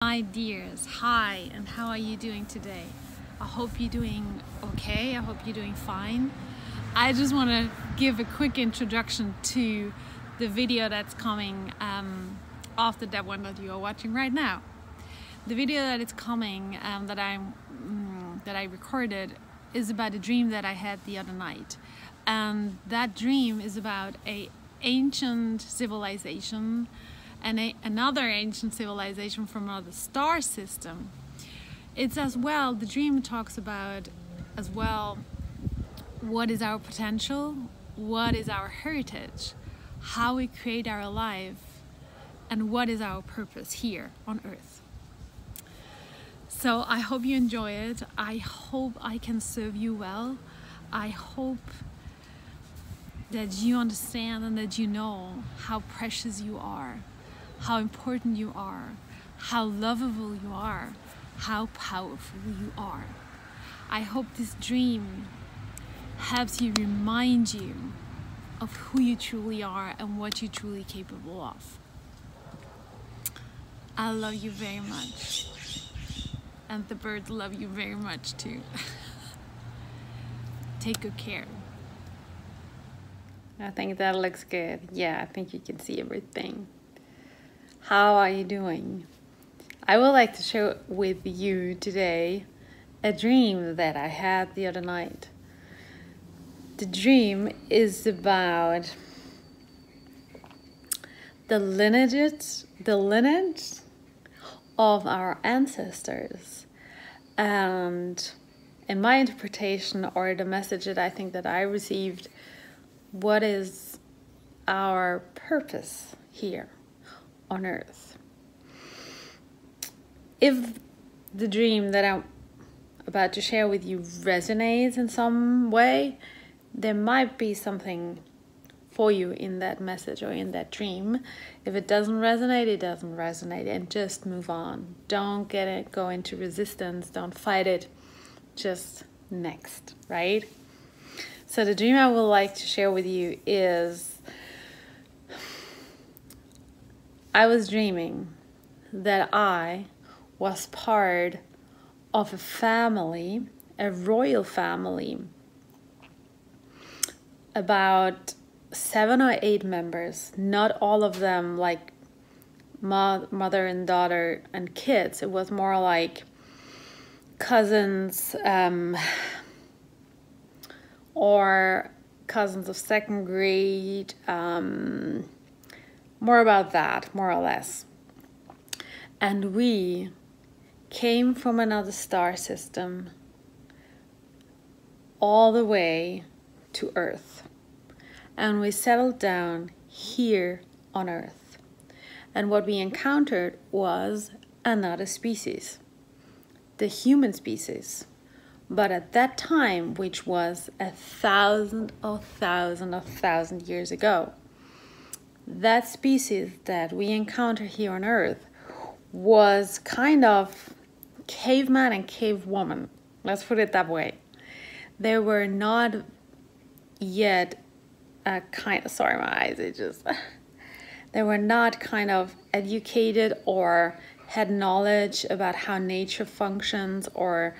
My dears, hi, and how are you doing today? I hope you're doing okay. I hope you're doing fine. I just want to give a quick introduction to the video that's coming after that one that you are watching right now. The video that is coming that I recorded is about a dream that I had the other night, and that dream is about an ancient civilization and another ancient civilization from another star system. It's as well, the dream talks about as well, what is our potential, what is our heritage, how we create our life, and what is our purpose here on Earth. So I hope you enjoy it. I hope I can serve you well. I hope that you understand and that you know how precious you are, how important you are, how lovable you are, how powerful you are. I hope this dream helps you remind you of who you truly are and what you're truly capable of. I love you very much. And the birds love you very much too. Take good care. I think that looks good. Yeah, I think you can see everything. How are you doing? I would like to share with you today a dream that I had the other night. The dream is about the lineage of our ancestors. And in my interpretation, or the message that I think that I received, what is our purpose here on Earth? If the dream that I'm about to share with you resonates in some way, there might be something for you in that message or in that dream. If it doesn't resonate, it doesn't resonate, and just move on. Don't go into resistance, don't fight it, just next, right? So the dream I would like to share with you is, I was dreaming that I was part of a family, a royal family, about 7 or 8 members, not all of them like mother and daughter and kids. It was more like cousins, or cousins of 2nd grade, more about that, more or less. And we came from another star system all the way to Earth. And we settled down here on Earth. And what we encountered was another species, the human species. But at that time, which was 1,000 years ago, that species that we encounter here on Earth was kind of caveman and cavewoman. Let's put it that way. They were not yet sorry, my eyes, they were not kind of educated or had knowledge about how nature functions, or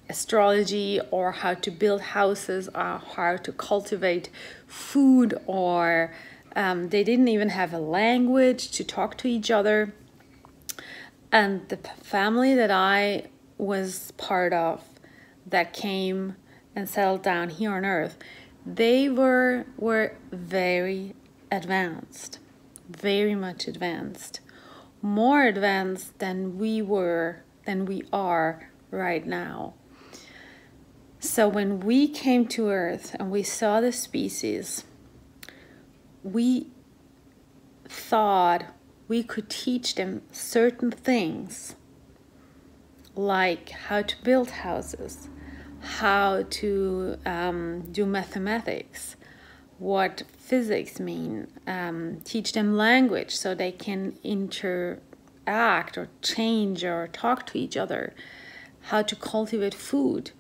astrology, or how to build houses, or how to cultivate food, or they didn't even have a language to talk to each other. And the family that I was part of that came and settled down here on Earth, they were very advanced, very much advanced, more advanced than we are right now. So when we came to Earth and we saw the species, we thought we could teach them certain things, like how to build houses, how to do mathematics, what physics mean, teach them language so they can interact or change or talk to each other, how to cultivate food,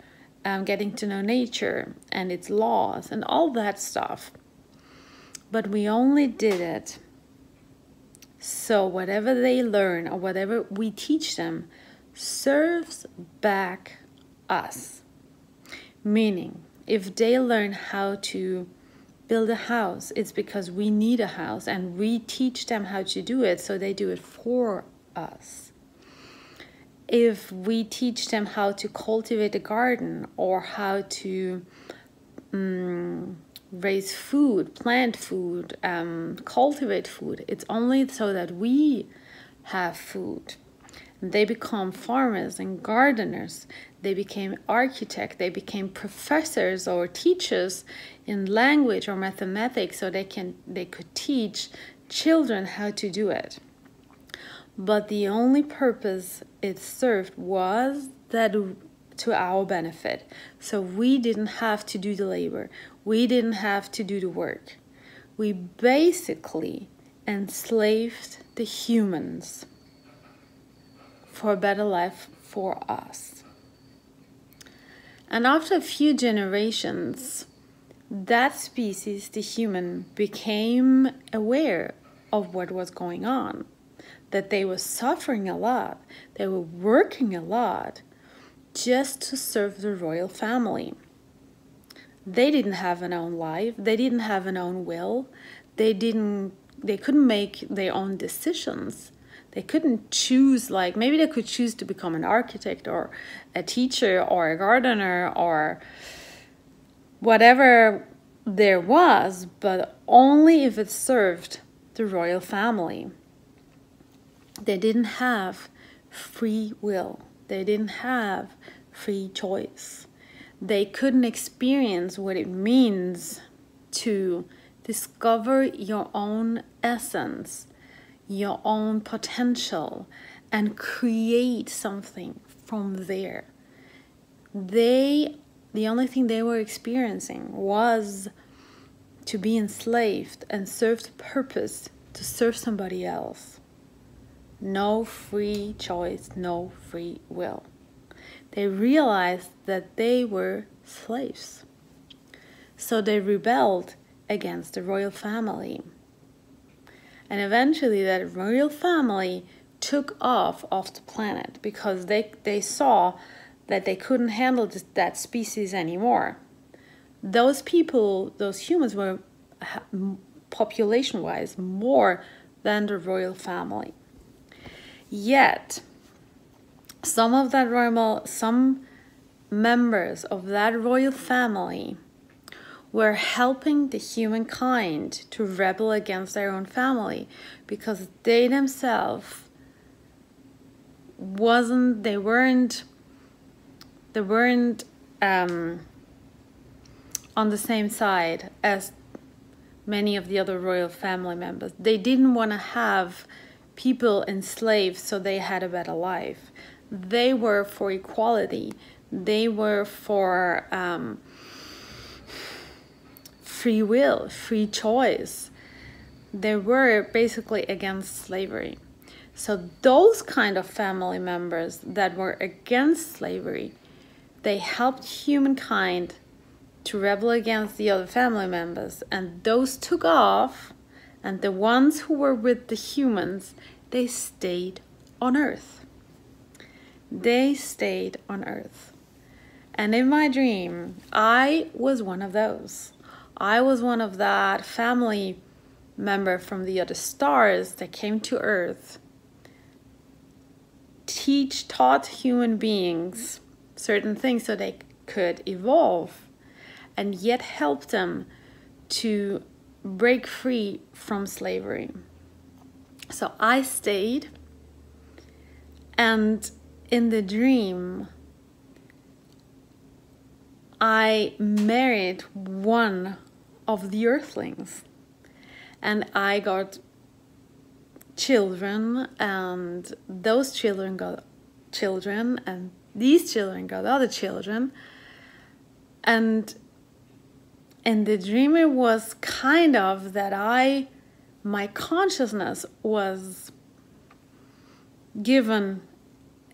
getting to know nature and its laws and all that stuff. But we only did it So whatever they learn or whatever we teach them serves back us. Meaning, if they learn how to build a house, it's because we need a house and we teach them how to do it, so they do it for us. If we teach them how to cultivate a garden or how to raise food, plant food, cultivate food, it's only so that we have food. They become farmers and gardeners. They became architects. They became professors or teachers in language or mathematics, so they could teach children how to do it. But the only purpose it served was that to our benefit. So we didn't have to do the labor. We didn't have to do the work. We basically enslaved the humans for a better life for us. And after a few generations, that species, the human, became aware of what was going on, that they were suffering a lot, they were working a lot just to serve the royal family. They didn't have an own life, they didn't have an own will, they couldn't make their own decisions. They couldn't choose, like maybe they could choose to become an architect or a teacher or a gardener or whatever there was, but only if it served the royal family. They didn't have free will. They didn't have free choice. They couldn't experience what it means to discover your own essence, your own potential, and create something from there. The only thing they were experiencing was to be enslaved and serve the purpose to serve somebody else. No free choice, no free will. They realized that they were slaves. So they rebelled against the royal family. And eventually that royal family took off the planet because they saw that they couldn't handle that species anymore. Those people, those humans, were population-wise more than the royal family. Yet, some members of that royal family were helping the humankind to rebel against their own family because they themselves weren't on the same side as many of the other royal family members. They didn't want to have people enslaved so they had a better life. They were for equality. They were for free will, free choice. They were basically against slavery. So those kind of family members that were against slavery, they helped humankind to rebel against the other family members, and those took off, and the ones who were with the humans, they stayed on Earth. They stayed on Earth. And in my dream, I was one of those. I was one of that family member from the other stars that came to Earth, taught human beings certain things so they could evolve, and yet help them to break free from slavery. So I stayed, and in the dream, I married one of the earthlings, and I got children, and those children got children, and these children got other children. And in the dream, it was kind of that my consciousness was given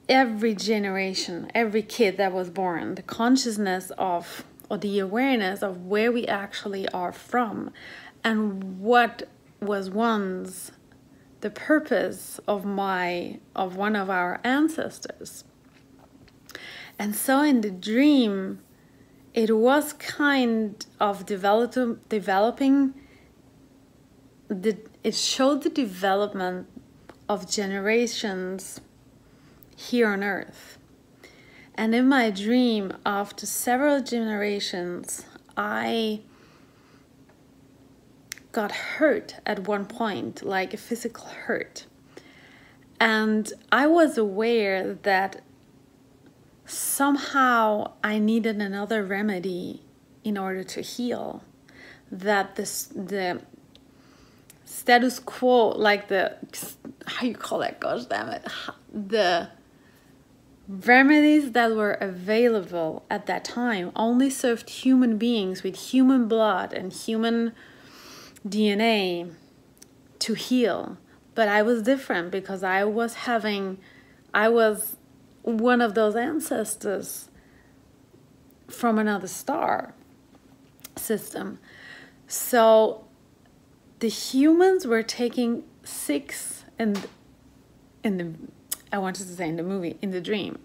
every generation, every kid that was born, the consciousness of, or the awareness of where we actually are from and what was once the purpose of one of our ancestors. And so in the dream, it was kind of developing. It showed the development of generations here on Earth. And in my dream, after several generations, I got hurt at one point, like a physical hurt. And I was aware that somehow I needed another remedy in order to heal. That the status quo, like how you call that, gosh damn it, the remedies that were available at that time only served human beings with human blood and human DNA to heal. But I was different because I was one of those ancestors from another star system. So the humans were taking 6, I wanted to say in the movie, in the dream,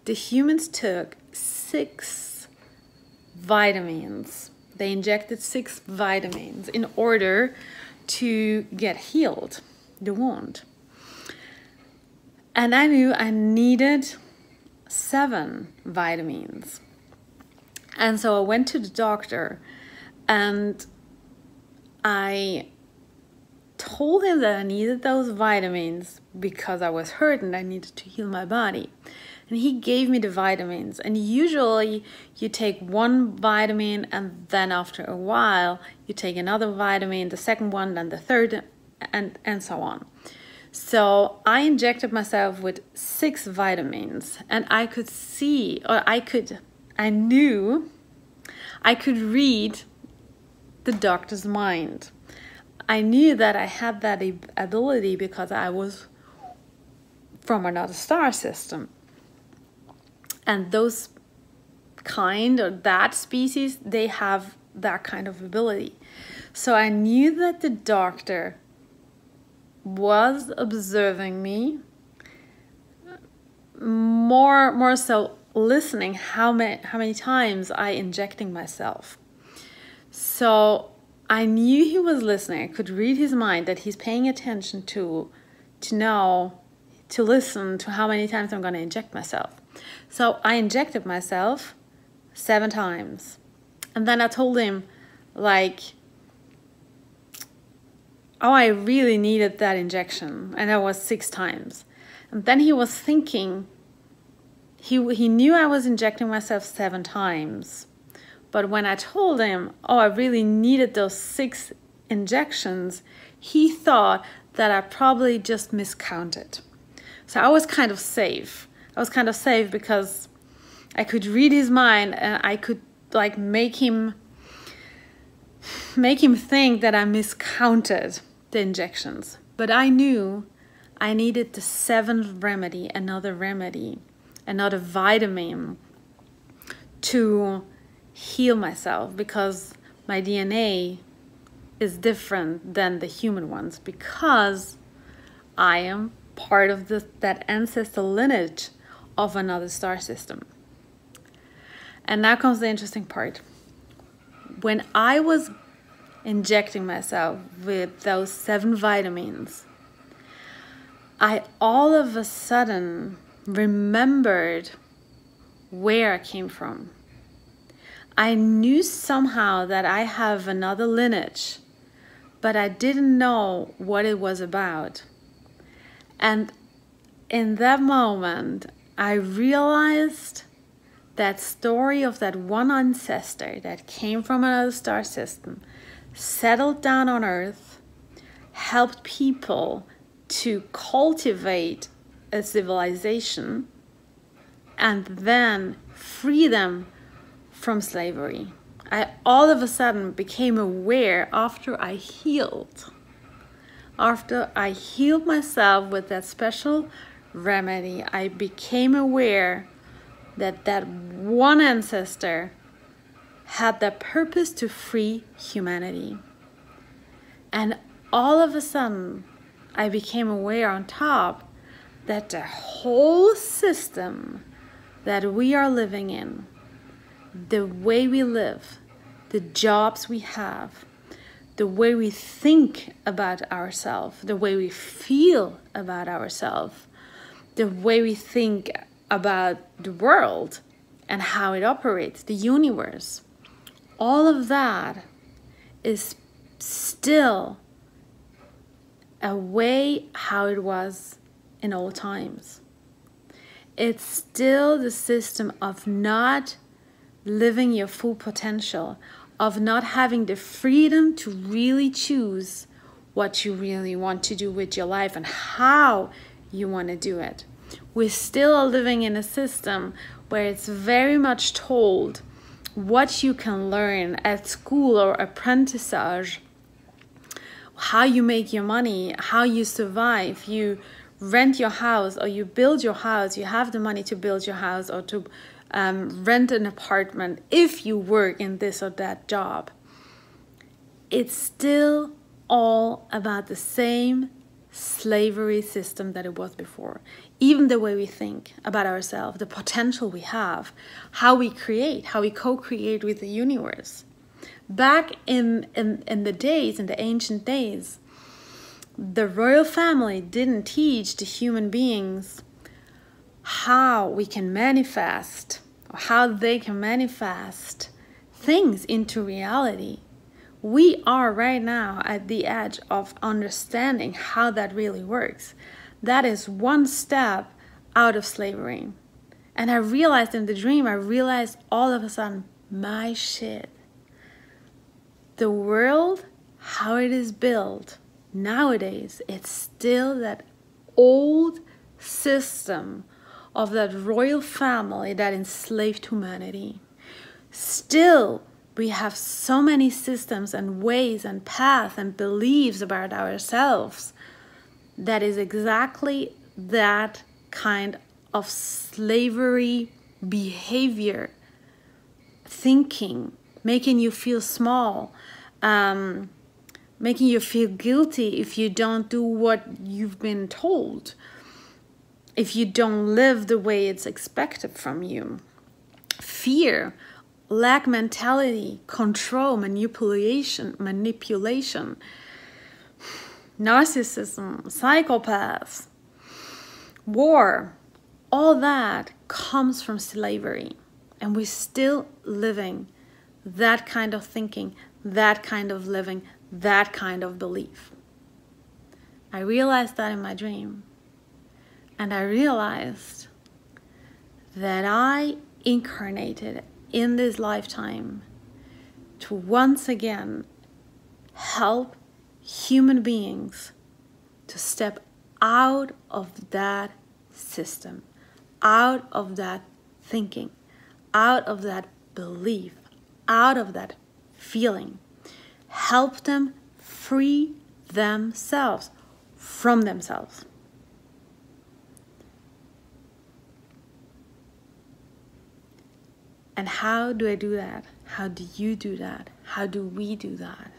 the humans took 6 vitamins. They injected 6 vitamins in order to get healed, the wound. And I knew I needed 7 vitamins. And so I went to the doctor and I told him that I needed those vitamins because I was hurt and I needed to heal my body. And he gave me the vitamins. And usually you take 1 vitamin and then after a while you take another vitamin, the second one, then the third, and so on. So I injected myself with 6 vitamins, and I could see, or I knew I could read the doctor's mind. I knew that I had that ability because I was from another star system. And those kind, or that species, they have that kind of ability. So I knew that the doctor was observing me, more so listening how many times I injecting myself. So I knew he was listening. I could read his mind, that he's paying attention to listen to how many times I'm going to inject myself. So I injected myself 7 times. And then I told him, like, oh, I really needed that injection. And that was 6 times. And then he was thinking, he knew I was injecting myself 7 times. But when I told him, oh, I really needed those 6 injections, he thought that I probably just miscounted. So I was kind of safe. I was kind of safe because I could read his mind and I could like make him think that I miscounted the injections. But I knew I needed the 7th remedy, another vitamin to heal myself, because my DNA is different than the human ones, because I am part of that ancestor lineage of another star system. And now comes the interesting part. When I was injecting myself with those 7 vitamins, I all of a sudden remembered where I came from. I knew somehow that I have another lineage, but I didn't know what it was about. And in that moment, I realized that story of that one ancestor that came from another star system, settled down on Earth, helped people to cultivate a civilization, and then free them from slavery. I all of a sudden became aware after I healed. After I healed myself with that special remedy, I became aware that that one ancestor had the purpose to free humanity. And all of a sudden, I became aware on top that the whole system that we are living in, the way we live, the jobs we have, the way we think about ourselves, the way we feel about ourselves, the way we think about the world and how it operates, the universe, all of that is still a way how it was in old times. It's still the system of not living your full potential, of not having the freedom to really choose what you really want to do with your life and how you want to do it. We're still living in a system where it's very much told what you can learn at school or apprentissage, how you make your money, how you survive. You rent your house or you build your house, you have the money to build your house or to rent an apartment if you work in this or that job. It's still all about the same slavery system that it was before. Even the way we think about ourselves, the potential we have, how we create, how we co-create with the universe. Back in the days, in the ancient days, the royal family didn't teach the human beings how we can manifest, or how they can manifest things into reality. We are right now at the edge of understanding how that really works. That is one step out of slavery. And I realized in the dream, I realized all of a sudden, my shit. The world, how it is built nowadays, it's still that old system of that royal family that enslaved humanity. Still, we have so many systems and ways and paths and beliefs about ourselves that is exactly that kind of slavery behavior, thinking, making you feel small, making you feel guilty if you don't do what you've been told, if you don't live the way it's expected from you. Fear, lack mentality, control, manipulation, narcissism, psychopaths, war, all that comes from slavery. And we're still living that kind of thinking, that kind of living, that kind of belief. I realized that in my dream. And I realized that I incarnated in this lifetime to once again help human beings to step out of that system, out of that thinking, out of that belief, out of that feeling. Help them free themselves from themselves. And how do I do that? How do you do that? How do we do that?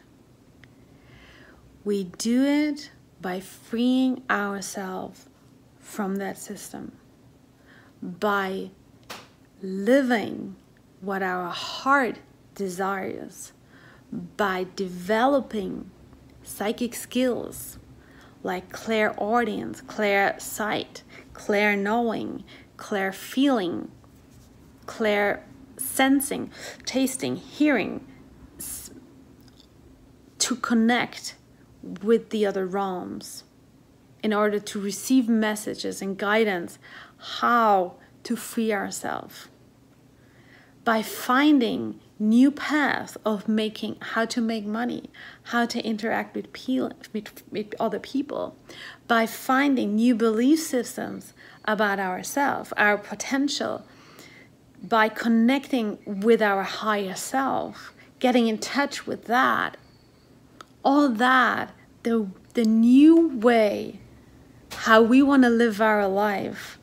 We do it by freeing ourselves from that system, by living what our heart desires, by developing psychic skills like clairaudience, clair sight, clair knowing, clair feeling, clair sensing, tasting, hearing, to connect with the other realms in order to receive messages and guidance how to free ourselves. By finding new paths of how to make money, how to interact with other people, by finding new belief systems about ourselves, our potential, by connecting with our higher self, getting in touch with that, all that, the new way, how we want to live our life,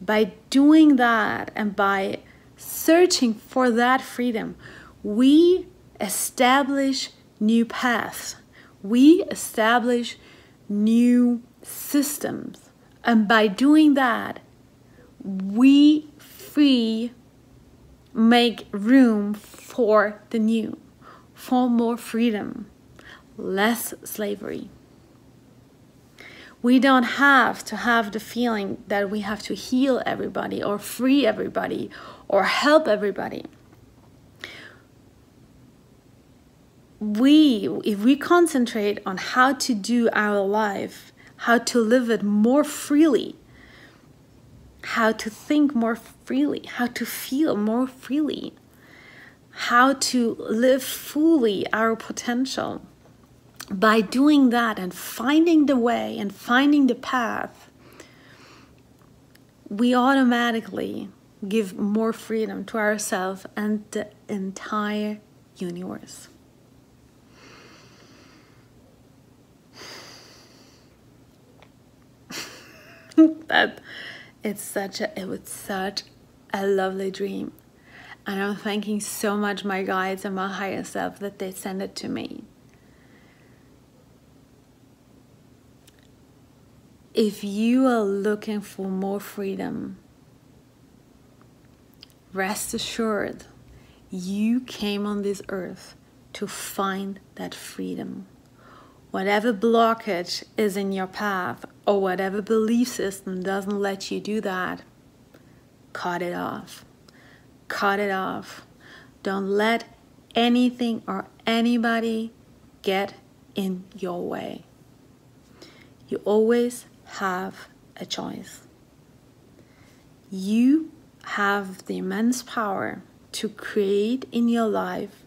by doing that and by searching for that freedom, we establish new paths. We establish new systems. And by doing that, we make room for the new, for more freedom, less slavery. We don't have to have the feeling that we have to heal everybody or free everybody or help everybody. If we concentrate on how to do our life, how to live it more freely, how to think more freely, how to feel more freely, how to live fully our potential, by doing that and finding the way and finding the path, we automatically give more freedom to ourselves and the entire universe. It was such a lovely dream, and I'm thanking so much my guides and my higher self that they sent it to me. If you are looking for more freedom, rest assured, you came on this earth to find that freedom. Whatever blockage is in your path or whatever belief system doesn't let you do that, cut it off. Cut it off. Don't let anything or anybody get in your way. You always have a choice. You have the immense power to create in your life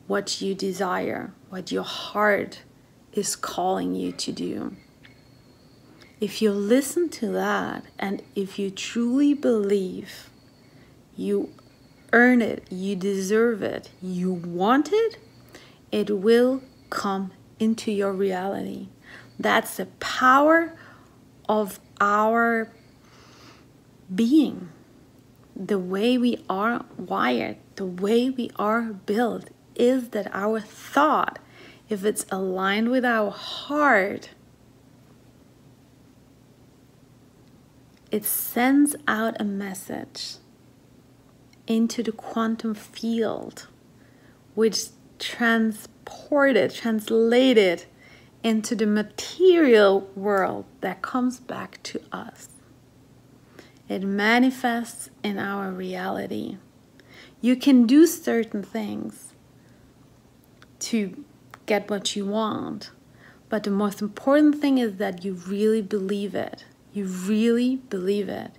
what you desire, what your heart is calling you to do. If you listen to that, and if you truly believe you earn it, you deserve it, you want it, it will come into your reality. That's the power of our being. The way we are wired, the way we are built, is that our thought, if it's aligned with our heart, it sends out a message into the quantum field, which translated into the material world that comes back to us. It manifests in our reality. You can do certain things to get what you want, but the most important thing is that you really believe it. You really believe it.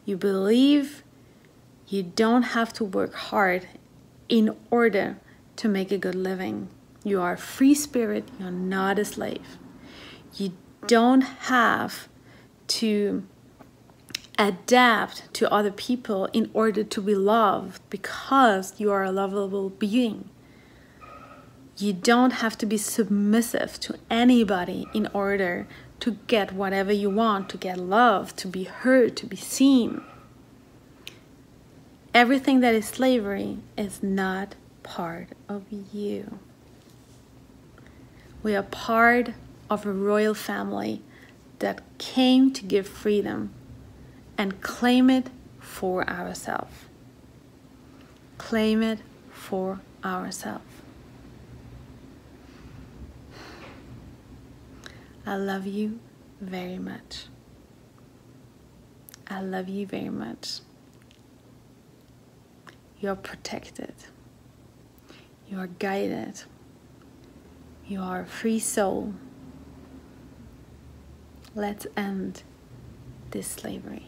You believe you don't have to work hard in order to make a good living. You are a free spirit. You're not a slave. You don't have to adapt to other people in order to be loved, because you are a lovable being. You don't have to be submissive to anybody in order to get whatever you want, to get love, to be heard, to be seen. Everything that is slavery is not part of you. We are part of a royal family that came to give freedom and claim it for ourselves. Claim it for ourselves. I love you very much. I love you very much. You're protected. You are guided. You are a free soul. Let's end this slavery.